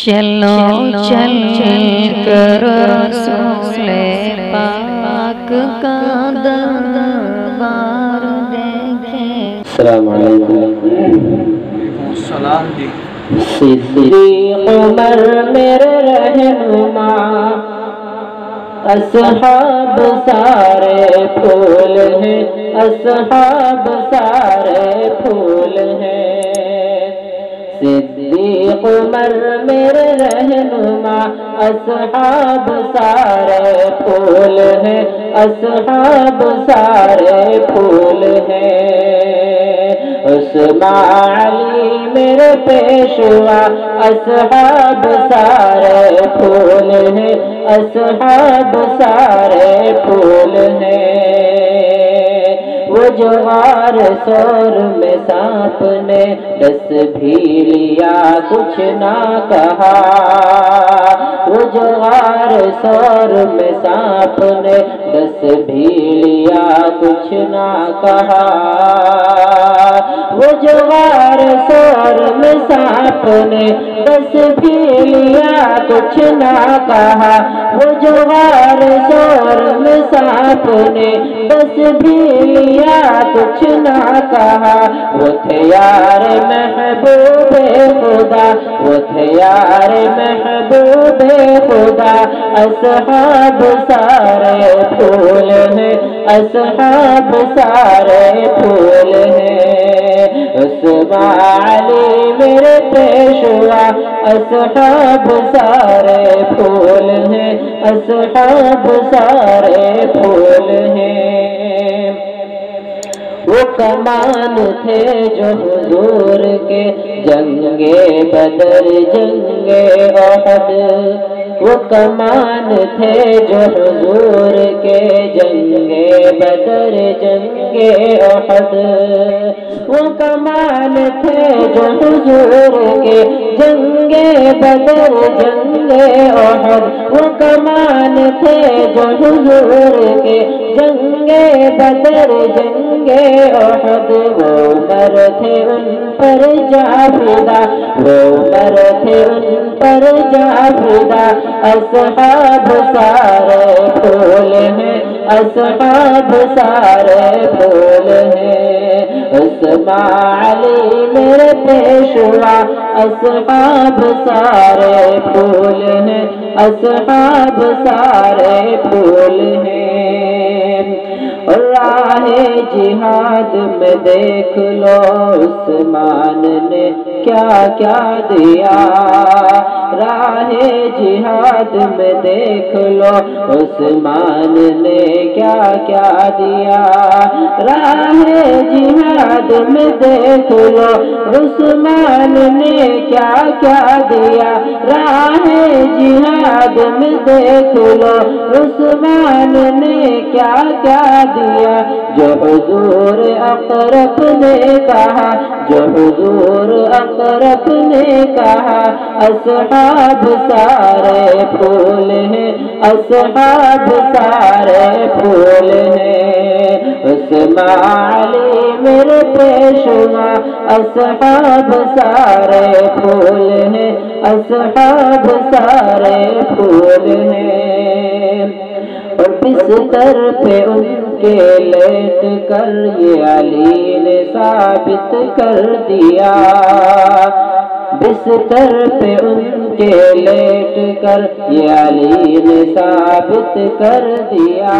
چلو چل کر رسول پاک کا دربار دیکھیں۔ السلام علیکم۔ السلام جی۔ صدیق عمر میرے رہنما، اصحاب سارے پھول ہیں، اصحاب سارے پھول ہیں۔ صدیق عمر میرے رہنما، اصحاب سارے پھول ہیں، اصحاب سارے پھول ہیں۔ عثمان علی میرے پیشوا، اصحاب سارے پھول ہیں، اصحاب سارے پھول ہیں۔ وہ جو غار سور میں سانپ نے ڈس بھی لیا کچھ نہ کہا، وہ جو غار سور میں سانپ نے ڈس بھی لیا کچھ نہ کہا، وہ جو غار سور میں سانپ نے ڈس بھی لیا کچھ نہ کہا، وہ جو غار سور میں سانپ نے ڈس بھی لیا کچھ نہ کہا۔ وہ تھے یار محبوب خدا، وہ تھے یار محبوب خدا، اصحاب سارے پھول ہیں، اصحاب سارے پھول ہیں۔ عثمان علی میرے پیشوا، اصحاب سارے پھول ہیں، اصحاب سارے پھول ہیں۔ وہ کمان تھے جو حضور کے جنگ بدر جنگ احد، وہ کمان تھے جو حضور کے جنگ بدر جنگ احد، وہ کمان تھے جو حضور کے جنگ بدر جنگ احد، وہ کمان تھے جو حضور کے جنگ بدر جنگ احد۔ وہ عمر تھے ان پر جا فدا، وہ عمر تھے ان پر جا فدا، اصحاب سارے پھول ہیں، اصحاب سارے پھول ہیں۔ عثمان علی میرے پیشوا، اصحاب سارے پھول ہیں، اصحاب سارے پھول ہیں۔ راہ جہاد میں دیکھ لو عثمان نے کیا کیا دیا، راہ جہاد میں دیکھ لو عثمان نے کیا کیا دیا، راہ جہاد میں دیکھ لو عثمان نے کیا کیا دیا، راہ جہاد میں دیکھ لو عثمان نے کیا کیا دیا۔ جو حضور اقرب نے کہا، جو حضور اقرب نے کہا، اصحاب سارے پھول ہیں، اصحاب سارے پھول ہیں۔ عثمان علی میرے پیشوا، اصحاب سارے پھول ہیں، اصحاب سارے پھول ہیں۔ اور بستر پہ ان کے لیٹ کر یہ علی نے ثابت کر دیا، بستر پہ ان کے لیٹ کر یہ علی نے ثابت کر دیا،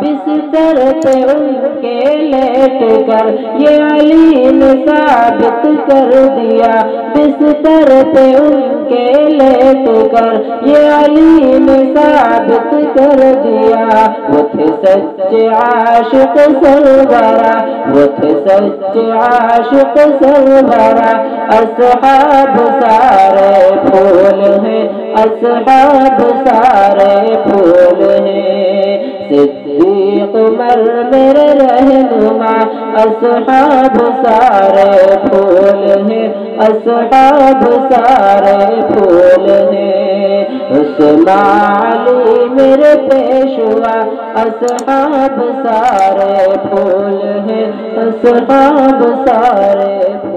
بستر پہ ان کے لیٹ کر یہ علی نے ثابت کر دیا، بستر پہ ان کے لیٹ کر یہ علی نے ثابت کر دیا۔ وہ تھے سچے عاشق سرورا، وہ تھے سچے عاشق سرورا، اصحاب سارے پھول ہیں، اصحاب سارے پھول ہیں۔ صدیق عمر میرے رہنما، اصحاب سارے پھول ہیں، اصحاب سارے پھول ہیں۔ عثمان علی میرے پیشوا، اصحاب سارے پھول ہیں، اصحاب سارے پھول